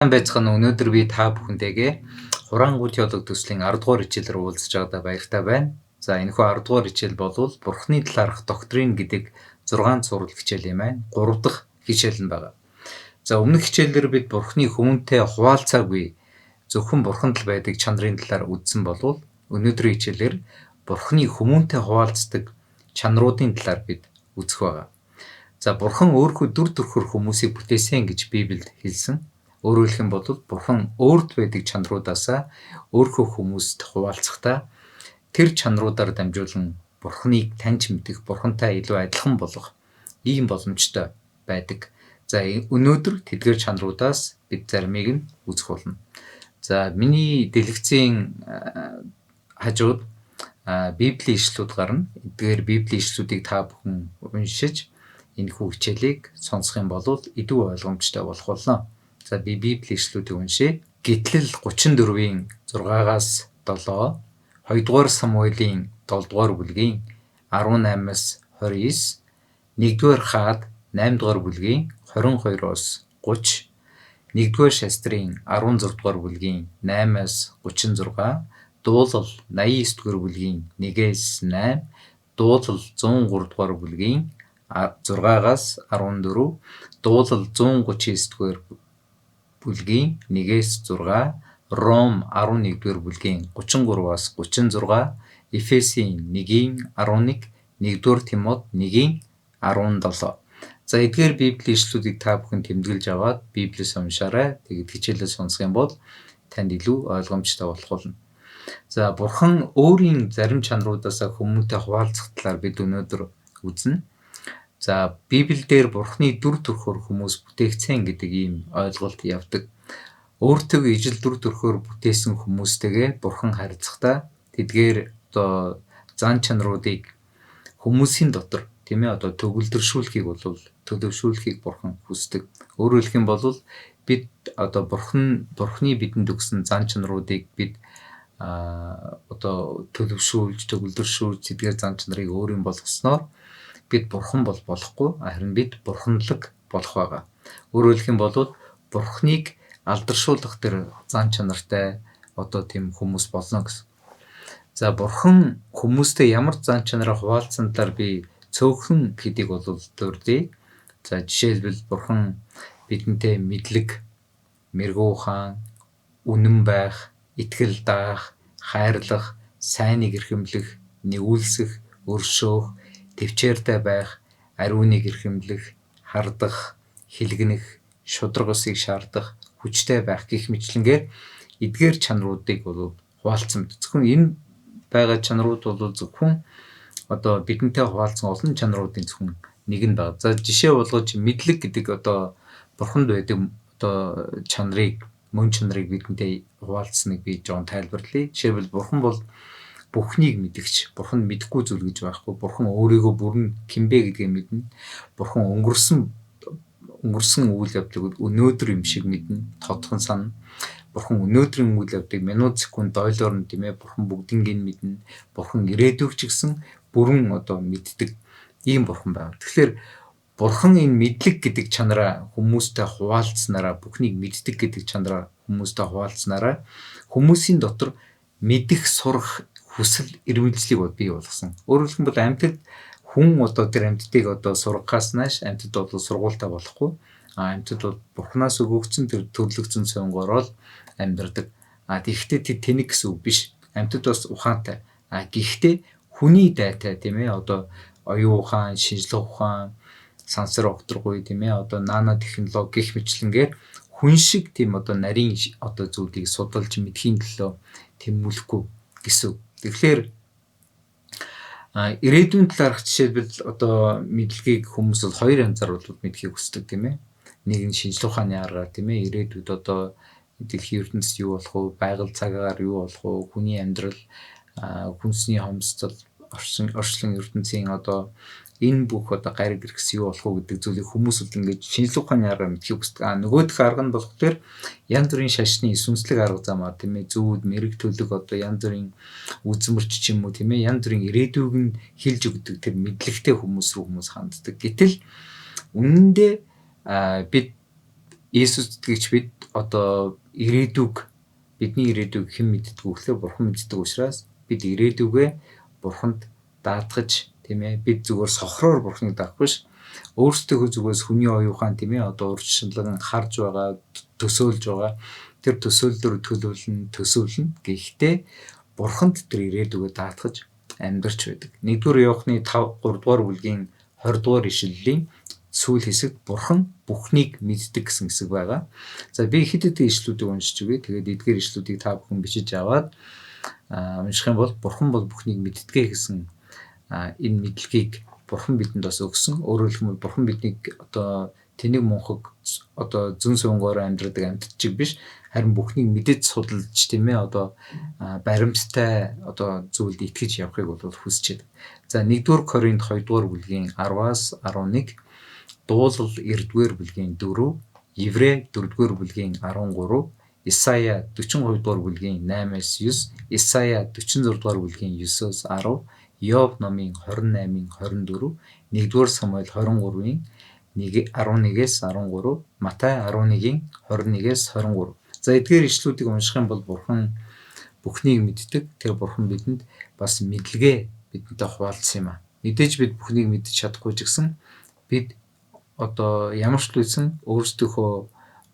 Байцгаана өнөөдөр би та бүхэнтэйгээ хураангуй теологи төслийн 10 дугаар хичээлээр уулзж байгаадаа баяртай байна. За энэхүү 10 дугаар хичээл бол Бурхны талаарх доктрин гэдэг 6 сурал хичээл юм байна. 3 дахь хичээл нь байна. За өмнөх хичээлээр бид Бурхны хүмүүнтэй хуваалцаагүй зөвхөн Бурханд л байдаг чанарын талаар үзсэн болвол өнөөдрийн хичээлээр Бурхны хүмүүнтэй хуваалцдаг чанаруудын талаар бид үзэх байгаа. За Бурхан өөрхөө дүр төрхөөр хүмүүсийг бүтээсэн гэж Библиэд хэлсэн. Өөрөөр хэлэх юм бол Бурхан өөрт байдаг чанаруудаасаа өөрхөө хүмүүст хуваалцахдаа тэр чанаруудаар дамжуулан Бурханыг таньж мэдэх, Бурхантай илүү адилхан болгох ийм боломжтой байдаг. За өнөөдөр тэдгээр чанаруудаас бид заримыг нь үзэх болно. За миний дэлгэцийн хажууд Библийн ишлүүд гарна. Эдгээр Библийн ишлүүдийг та бүхэн уншиж энэхүү хичээлийг сонсох юм бол илүү ойлгомжтой болох болно. За би Библийн ишлүүдийг уншия. Гитлэл 34-ийн 6-аас 7, 2-р Самуэлийн 7-р бүлгийн 18-аас 29, 1-р Хаад 8-р бүлгийн 22-оос 30, 1-р Шастрын 16-р бүлгийн 8-аас 36, дуулал 89-р бүлгийн 1-ээс 8, дуулал 103-р бүлгийн 6-аас 14, дуулал 139-р бүлгийн 1-ээс 6, Ром 11-р бүлгийн 33-аас 36, Эфесийн 1-ийн 11, 1-р Тимот 1-ийн 17. За эдгээр Библийн ишлүүдийг та бүхэн тэмдэглэж аваад Библиэс уншаарай. Тэгээд хичээлээ сонсох юм бол танд илүү ойлгомжтой болох болно. За Бурхан өөрийн зарим чанаруудаасаа хүмүүнтэй хуваалцах талаар бид өнөөдөр үзнэ. За Библиэлд Бурханы дүр төрхөөр хүмүүс бүтээгдсэн гэдэг ийм ойлголт явдаг. Өөртөө ижил дүр төрхөөр бүтээсэн хүмүүстэйгээ Бурхан харилцахдаа тэдгээр зан чанаруудыг хүмүүсийн дотор төгөлдршүүлэхийг төлөвшүүлэхийг Бурхан хүсдэг. Өөрөөр хэлэх юм бол бид Бурханы бидэнд өгсөн зан чанаруудыг бид төлөвшүүлж, төгөлдршүүлж тэдгээр зан чанарыг өөрийн болгосноор бид Бурхан болохгүй, харин бид бурханлаг болох байгаа. Өөрөөр хэлэх юм бол Бурханыг алдаршуулах тэр зан чанартай тийм хүмүүс болно гэсэн. За Бурхан хүмүүстэй ямар зан чанараа хуваалцсан талаар би цөөхөн хэдийг дурдъя. За жишээлбэл Бурхан бидэнтэй мэдлэг, мэрэгүү ухаан, үнэн байх, итгэл даах, хайрлах, сайныг эрхэмлэх, нэгүүлсэх, өршөөх, төвчээртэй байх, ариуныг эрхэмлэх, хардах, хилгэнэх, шударга усыг шаардах, хүчтэй байх гэх мэтлэнгээр эдгээр чанаруудыг хуваалцсан. Зөвхөн энэ байгаа чанарууд бол зөвхөн бидэнтэй хуваалцсан олон чанаруудын зөвхөн нэг нь байна. За жишээ болгож мэдлэг гэдэг Бурханд байдаг чанарыг, мөн чанарыг бидэнтэй хуваалцсныг би жоон тайлбарлая. Жишээлбэл Бурхан бол бүхнийг мэдгч. Бурхан мэдэхгүй зүйл гэж байхгүй. Бурхан өөрийгөө бүрэн хинбэ гэдгийг мэднэ. Бурхан өнгөрсөн үйл явдлыг өнөөдөр юм шиг мэднэ. Тодхон санана. Бурхан өнөөдрийн үйл явдлыг минут секунд дойлоор нь Бурхан бүгднийг нь мэднэ. Бурхан ирээдүйг ч гэсэн бүрэн мэддэг ийм Бурхан байна. Тэгэхээр Бурхан энэ мэдлэг гэдэг чанараа хүмүүстэй хуваалцснараа, бүхнийг мэддэг гэдэг чанараа хүмүүстэй хуваалцснараа хүмүүсийн дотор мэдэх, сурах хүсэл эрмэлзлийг бий болгосон. Өөрөөр хэлбэл амьтад хүн тэр амьтдыг сургахаас нааш амьтад сургуультай болохгүй. Амьтад бол Бурханаас өгөгдсөн тэр төрлөгцөн сонгороор амьдардаг. Тэгэхдээ тэнэг гэсэн үг биш. Амьтад бас ухаантай. Гэхдээ хүний дайтай оюун ухаан, шинжлэх ухаан, сансар огторгүй наана технологи гэх мэтлэнгээр хүн шиг нарийн зүйлийг судалж мэдхийн төлөө тэмүүлэхгүй гэсэн. Тэгэхээр ирээдүйн талаарх жишээлбэл мэдлэгийг хүмүүс бол хоёр янзаар мэдхийг хүсдэг Нэг нь шинжлэх ухааны аргаар ирээдүйд дэлхийн ертөнцид юу болох вэ? Байгаль цагаагаар юу болох вэ? Хүний амьдрал, хүнсний хомсдол, орчлон ертөнцийн энэ бүх гариг хэрэгс юу болох вэ гэдэг зүйлийг хүмүүс ингэж шинжлэх ухааны аргаар мэдхийг хүсдэг. Нөгөөх арга нь болохоор янз бүрийн шашны сүнслэг арга замаар зүүд, мэрэг төлөг янз бүрийн үзмэрч ч юм уу янз бүрийн ирээдүйг нь хэлж өгдөг тэр мэдлэгтэй хүмүүс рүү хүмүүс ханддаг. Гэтэл үнэндээ бид Иесус итгэгч бид одоо ирээдүг бидний ирээдүг хэн мэддэг вэ гэхээр бурхан мэддэг учраас бид ирээдүгээ бурханд даатгаж тийм ээ бид зүгээр сохроор бурханыг даах биш өөрсдөө зүгээс хүний оюухан тийм ээ одоо урьдчилан харж байгаа төсөөлж байгаа тэр төсөөллөөр төсөөлнө гэхдээ бурханд тэр ирээдүгээ даатгаж амьдарч байдаг. 1-р Иохны 3 дугаар бүлгийн 20 дугаар ишлэлийн сүүл хэсэгт бурхан бүхнийг мэддэг гэсэн хэсэг байгаа. За би хэд хэдэн ишлүүдийг уншиж өгье. Тэгээд эдгээр ишлүүдийг та бүхэн бичиж аваад унших юм бол бурхан бол бүхнийг мэддэг гэсэн энэ мэдлэгийг бурхан бидэнд бас өгсөн. Өөрөөр хэлбэл бурхан биднийг одоо тэнэг мунхаг одоо зүн сунгоор амьдрадаг амьтд чиг биш харин бүхнийг мэдэж судалж тийм ээ одоо баримттай одоо зүйлд итгэж явахыг бол хүсэж байдаг. За 1-р Коринт 2-р бүлгийн 10-аас 11, Дуулал 9-р бүлгийн 4, Еврей 4-р бүлгийн 13, Исая 42-р бүлгийн 8-аас 9, Исая 46-р бүлгийн 9-аас 10, Йов номын 28-ын 24, 1-р Самуэль 23-ын 11-ээс 13, Матай 11-ийн 21-ээс 23. За эдгээр ишлүүдийг унших юм бол бурхан бүхнийг мэддэг. Тэр бурхан бидэнд бас мэдлэгээ бидэнтэй хуваалцсан юм а. Мэдээж бид бүхнийг мэдж чадахгүй ч гэсэн бид одоо ямар ч үсэн өөрсдийнхөө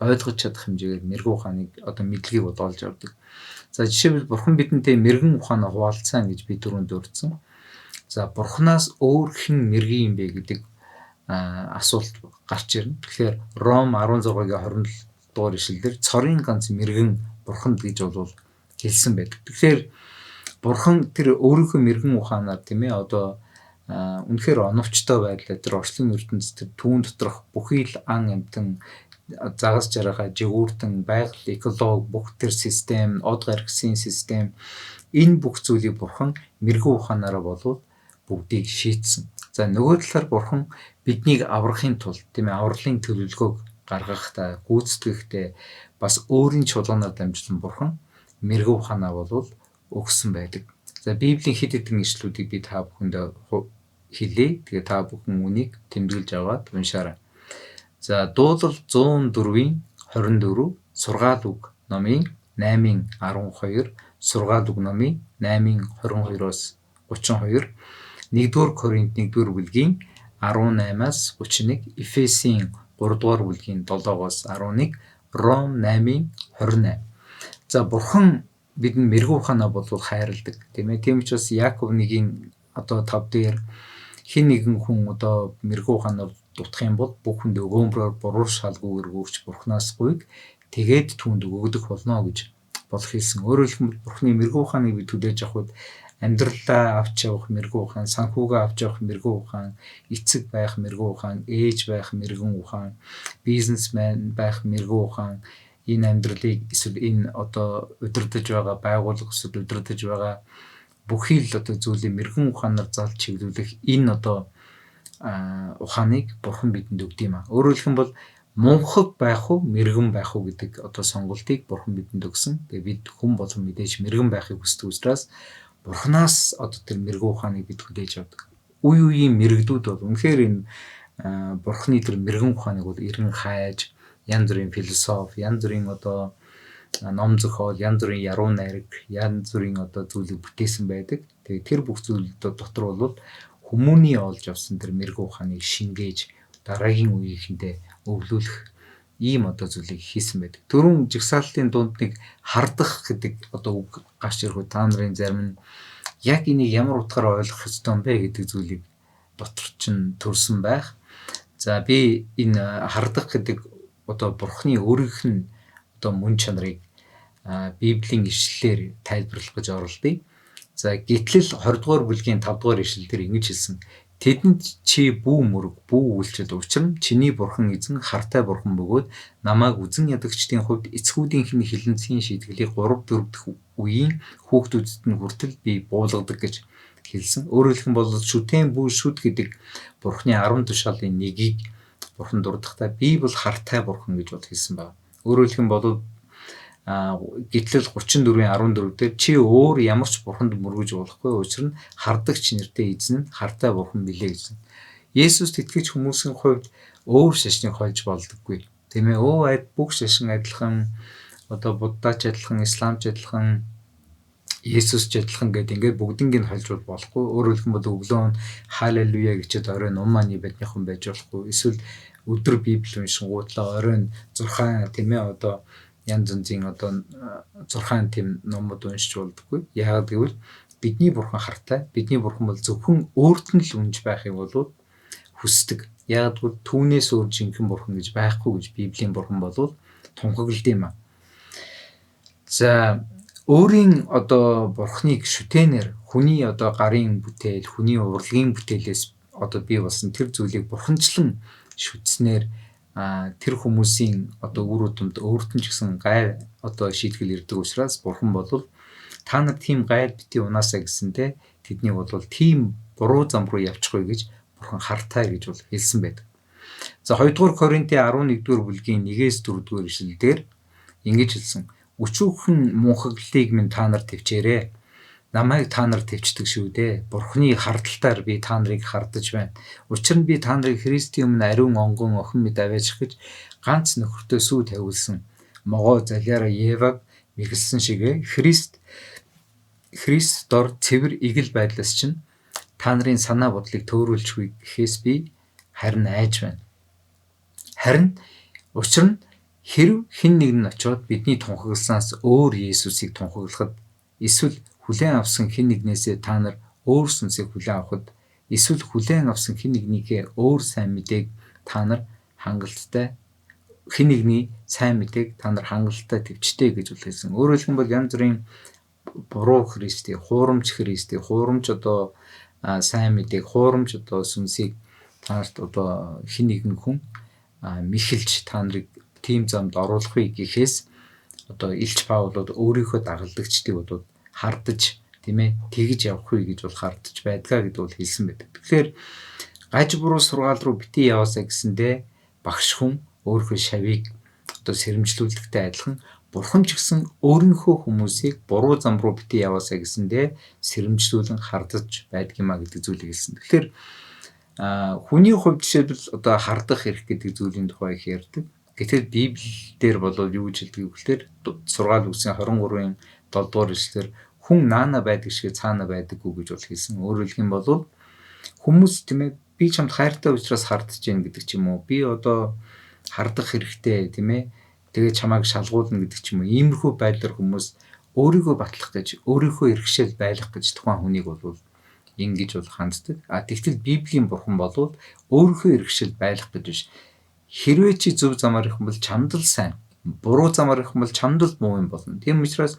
ойлгож чадах хэмжээгээр мэрэгэн ухааныг одоо мэдлэгийг олж авдаг. За жишээлбэл бурхан бидэнтэй мэрэгэн ухаанаа хуваалцсан гэж би түрүүнд дурдсан. За бурханаас өөр хэн мэрэгэн юм бэ гэдэг асуулт гарч ирнэ. Тэгэхээр Ром 16-гийн 27 дугаар ишлэлээр цорын ганц мэрэгэн бурханд гэж бол хэлсэн байдаг. Тэгэхээр бурхан тэр өөрийнхөө мэрэгэн ухаанаар тийм ээ одоо үнэхээр оновчтой байдлаар тэр орчлон ертөнцийн тэр түүн доторх бүхий л ан амьтан загас жаргахаа жигүүртэн байгаль экологи бүх тэр систем од гаргсын систем энэ бүх зүйлийг бурхан мэрэгэн ухаанаараа болов бүгдийг шийтсэн. За нөгөө талаар бурхан биднийг аврахын тулд тийм ээ авралын төлөвлөгөөг гаргахдаа гүйцэтгэхдээ бас өөрийн чуулганаар дамжуулан бурхан мэрэгэн ухаанаа болов өгсөн байдаг. За Библийн хэд хэдэн ишлүүдийг би та бүхэндээ хэлье. Тэгээ та бүхэн үнийг тэмдэглэж аваад уншаарай. За Дуулал 104-ийн 24, Сургаал үг номын 8-ийн 12, Сургаал үг номын 8-ийн 22-оос 32, 1-р Коринт 1-р бүлгийн 18-аас 31, Эфесийн 3-р бүлгийн 7-оос 11, Ром 8-ийн 28. За бурхан бидний мэрэгэн ухаанаа болов хайрладаг тийм ээ. Тийм учраас Яаков 1-ийн одоо 5 дээр хэн нэгэн хүн одоо мэрэгэн ухаанаар дутах юм бол бүх хүнд өгөөмрөөр буруу шалгуугаар өгч бурхнаас гуйг тэгээд түүнд өгөгдөх болно гэж бол хэлсэн. Өөрөөр хэлбэл бурхны мэрэгэн ухааныг бид хүлээж авахд амьдралаа авч явах мэрэгэн ухаан, санхүүгээ авч явах мэрэгэн ухаан, эцэг байх мэрэгэн ухаан, ээж байх мэрэгэн ухаан, бизнесмен байх мэрэгэн ухаан, энэ амьдралыг эсвэл энэ одоо удирдах байгаа байгууллага эсвэл удирдах байгаа бүхий л одоо зүйлийг мэрэгэн ухаанаар залж чиглүүлэх энэ одоо ухааныг бурхан бидэнд өгд юм а. Өөрөөр хэлбэл мунхаг байх уу, мэрэгэн байх уу гэдэг одоо сонголтыг бурхан бидэнд өгсөн. Тэгээ бид хүн болгон мэдээж мэрэгэн байхыг хүсдэг учраас бурханаас одоо тэр мэрэгэн ухааныг бид хүлээж авдаг. Үе үеийн мэрэгдүүд бол үнэхээр энэ бурханы тэр мэрэгэн ухааныг бол эргэн хайж янз бүрийн философи, янз бүрийн одоо ном зохиол, янз бүрийн яруу найраг, янз бүрийн одоо зүйлийг бүтээсэн байдаг. Тэгээ тэр бүх зүйл дотор бол хүмүүний олж авсан тэр мэрэгэн ухааныг шингээж дараагийн үеийнхэндээ өвлүүлэх ийм одоо зүйлийг хийсэн байдаг. Түрүүн жигсаалтын дунд нэг хардах гэдэг одоо үг гарч ирэх та нарын зарим нь яг энийг ямар утгаараа ойлгох ёстой юм бэ гэдэг зүйлийг дотор чинь төрсэн байх. За би энэ хардах гэдэг одоо бурхны өөрийнх нь одоо мөн чанарыг Библийн ишлэлээр тайлбарлах гэж оролдъё. За гитлэл 20 дугаар бүлгийн 5 дугаар ишлэлээр ингэж хэлсэн. Тэдэнд чи бүү мөрөг бүү үйлчил учрам чиний бурхан эзэн хартай бурхан бөгөөд намайг үзэн ядагчдын хувьд эцгүүдийнх нь хилэнцгийн шийтгэлийг 3-4 дахь үеийн хүүхдүүдэд нь хүртэл би буулгадаг гэж хэлсэн. Өөрөөр хэлбэл шүтэн бүү шүд гэдэг бурхны 10 тушаалын нэгийг бурхан дурдахдаа би бол хартай бурхан гэж бол хэлсэн байна. Өөрөөр хэлбэл гитлэл 34-ийн 14 дээр чи өөр ямар ч бурханд мөргөж болохгүй учир нь хардагч нэртэй эзэн нь хартай бурхан билээ гэсэн. Есүст итгэж хүмүүсийн хувьд өөр шашныг хойж болдоггүй. Тийм ээ. Бүх шашин адилхан, одоо буддач адилхан, исламч адилхан, Есүсч адилхан гэдэг ингээд бүгднийг нь холж болохгүй. Өөрөөр хэлбэл өглөө нь халелуя гэчихэд оройн ном маань биднийхэн байж болохгүй. Эсвэл өдөр Библи уншингуудлаа оройн 6 тийм ээ одоо янз янзын одоо 6 тийм номууд уншиж болдоггүй. Яагаад гэвэл бидний бурхан хартай. Бидний бурхан бол зөвхөн өөрт нь л үнж байхыг бол хүсдэг. Яагаад гэвэл түүнээс өөр жинхэнэ бурхан гэж байхгүй гэж Библийн бурхан болвол тунхаглад юм аа. За өөрийн одоо бурхныг шүтэнээр хүний одоо гарын бүтээл, хүний урлагийн бүтээлээс одоо бий болсон тэр зүйлийг бурханчлан шүтснээр тэр хүмүүсийн одоо үр дүнд өөрт нь ч гэсэн гай одоо шийтгэл ирдэг учраас бурхан бол та нар тийм гайд бити унаасаа гэсэнтэй тэднийг бол тийм буруу зам руу явчихгүй гэж бурхан хартай гэж бол хэлсэн байдаг. За 2 дугаар Коринтын 11 дугаар бүлгийн 1-4 дугаар ишлэлдэр ингэж хэлсэн. Өчүүхэн мунхаглалыг минь та нар төвчээрэй. Намайг та нар төвчдөг шүү дээ. Бурхны хардталтаар би та нарыг хардаж байна. Учир нь би та нарыг Христийн өмнө ариун онгон охин мэд аваачих гэж ганц нөхөртөө сүү тавиулсан. Могоо залиараа Еваг мэгэлсэн шигэ Христор цэвэр игэл байдлаас чинь та нарын санаа бодлыг төөрүүлчихгүй гэхээс би харин айж байна. Харин учир нь хэрв хэн нэг нь очиод бидний тунхагласнаас өөр Есүсийг тунхаглахад эсвэл хүлээн авсан хэн нэгнээсээ та нар өөр сүнсийг хүлээн авахад эсвэл хүлээн авсан хэн нэгнийхээ өөр сайн мэдээг та нар хангалттай хэн нэгний сайн мэдээг та нар хангалттай төвчтэй гэж хэлсэн. Өөрөөр хэлбэл янз бүрийн буруу Христийг, хуурамч Христийг, хуурамч одоо сайн мэдээг, хуурамч одоо сүнсийг та нарт одоо хэн нэгэн хүн мэхэлж та нарыг тийм замд оруулахыг гэхээс одоо Илч Паул өөрийнхөө дагалдагчдыг бол хардаж тийм ээ тэгж явахгүй гэж бол хардаж байдгаа гэдээ бол хэлсэн байдаг. Тэгэхээр гаж буруу сургаал руу битгий яваасаа гэсэндээ багш хүн өөрийнхөө шавийг одоо сэрэмжлүүлэхтэй адилхан бурхан ч гэсэн өөрийнхөө хүмүүсийг буруу зам руу битгий яваасаа гэсэндээ сэрэмжлүүлэн хардаж байдаг юмаа гэдэг зүйлийг хэлсэн. Тэгэхээр хүний хувьд жишээлбэл одоо хардах эрх гэдэг зүйлийн тухай их ярьдаг. Гэтэл Библиэлд бол юу гэж хэлдэг вэ гэхээр сургаал үгсийн 23-ын 7 дугаар эшлэлээр хүн наана байдаг шиг цаана байдаггүй гэж бол хэлсэн. Өөрөөр хэлэх юм бол хүмүүс тийм ээ би чамд хайртай учраас хардж гин гэдэг ч юм уу. Би одоо хардах хэрэгтэй тийм ээ. Тэгээ чамайг шалгуулна гэдэг ч юм уу. Иймэрхүү байдлаар хүмүүс өөрийгөө батлах гэж, өөрийнхөө иргэшэл байлгах гэж тухайн хүнийг бол ингэж бол ханддаг. Тэгтэл Библийн бурхан бол өөрийнхөө иргэшэл байлгах гэж биш. Хэрвээ чи зөв замаар ирэх юм бол чамд л сайн. Буруу замаар ирэх юм бол чамд л муу юм болно. Тийм учраас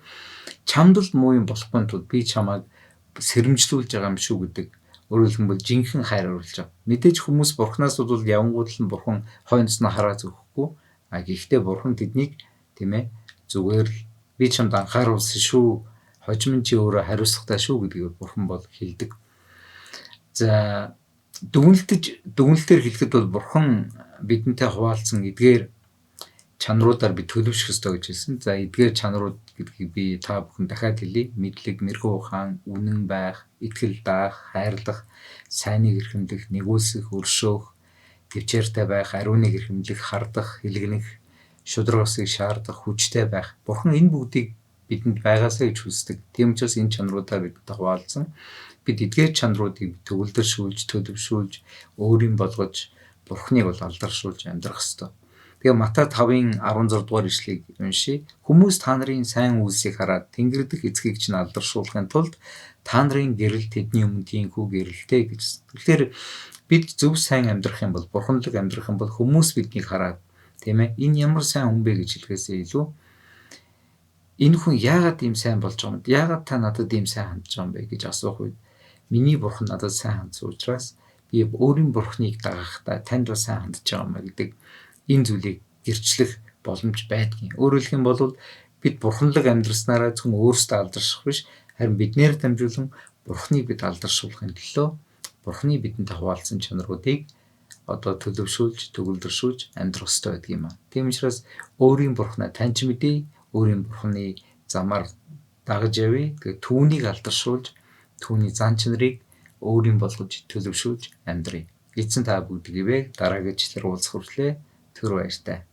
чамд л муу юм болохын тулд би чамайг сэрэмжлүүлж байгаа юм шүү гэдэг. Өөрөөр хэлбэл жинхэнэ хайр оруулж байгаа. Мэдээж хүмүүс бурхнаас бол явангууд л бурхан хойноос нь хараа зөөхгүй. Гэхдээ бурхан тэднийг тийм ээ зүгээр л би чамд анхааруулсан шүү. Хожим чи өөрөө хариуцлагатай шүү гэдгийг бурхан бол хэлдэг. За дүгнэлтээр хэлэхэд бол бурхан бидэнтэй хуваалцсан эдгээр чанаруудаар би төлөвшөх ёстой гэж хэлсэн. За эдгээр чанарууд гэдгийг би та бүхэн дахиад хэлье. Мэдлэг, мэрхүү ухаан, үнэн байх, итгэл даах, хайрлах, сайныг эрхэмлэх, нэгүүлсэх, өршөөх, төвчээртэй байх, ариуныг эрхэмлэх, хардах, хэлгэнэх, шударгасыг шаардах, хүчтэй байх. Бурхан энэ бүгдийг бидэнд байгаасаа гэж хүсдэг. Тийм учраас энэ чанаруудаар бидэнтэй хуваалцсан. Бид эдгээр чанаруудыг төвлөршүүлж, төлөвшүүлж, өөрийн болгож Бурхныг бол алдаршуулж амьдрах ёстой. Тэгээ Матай 5-ын 16 дугаар ишлэгийг уншийе. Хүмүүс та нарын сайн үйлсийг хараад Тэнгэр дэх эцгийг чинь алдаршуулахын тулд та нарын гэрэл тэдний өмнө тийхүү гэрэлтэй гэж. Тэгэхээр бид зөв сайн амьдрах юм бол, бурханлаг амьдрах юм бол хүмүүс биднийг хараад тийм ээ энэ ямар сайн хүн бэ гэж хэлэхээсээ илүү энэ хүн яагаад ийм сайн болж байгаа юм бэ? Яагаад та надад ийм сайн хандж байгаа юм бэ гэж асуух үед миний бурхан надад сайн хандсан учраас би өөрийн бурхныг дагахтаа танд бас сайн хандж байгаа юм гэдэг энэ зүйлийг гэрчлэх боломж байдгийн. Өөрөөр хэлэх юм бол бид бурханлаг амьдрснараа зөвхөн өөрсдөө алдарших биш, харин биднээр дамжуулан бурхныг бид алдаршуулахын төлөө бурхны бидэнд хаваалцсан чанаруудыг одоо төлөвшүүлж, төгөлдршүүлж амьдрах ёстой байдаг юм аа. Тийм учраас өөрийн бурхнаа таньж мэдээ, өөрийн бурхны замаар дагаж явъя. Тэгээ түүнийг алдаршуулж, түүний зан чанарыг өөрийн болгож төлөвшүүлж амьдрья. Эзэн та бүгдийг дараагийн жилээр уулзах хүртлээр түр баяртай.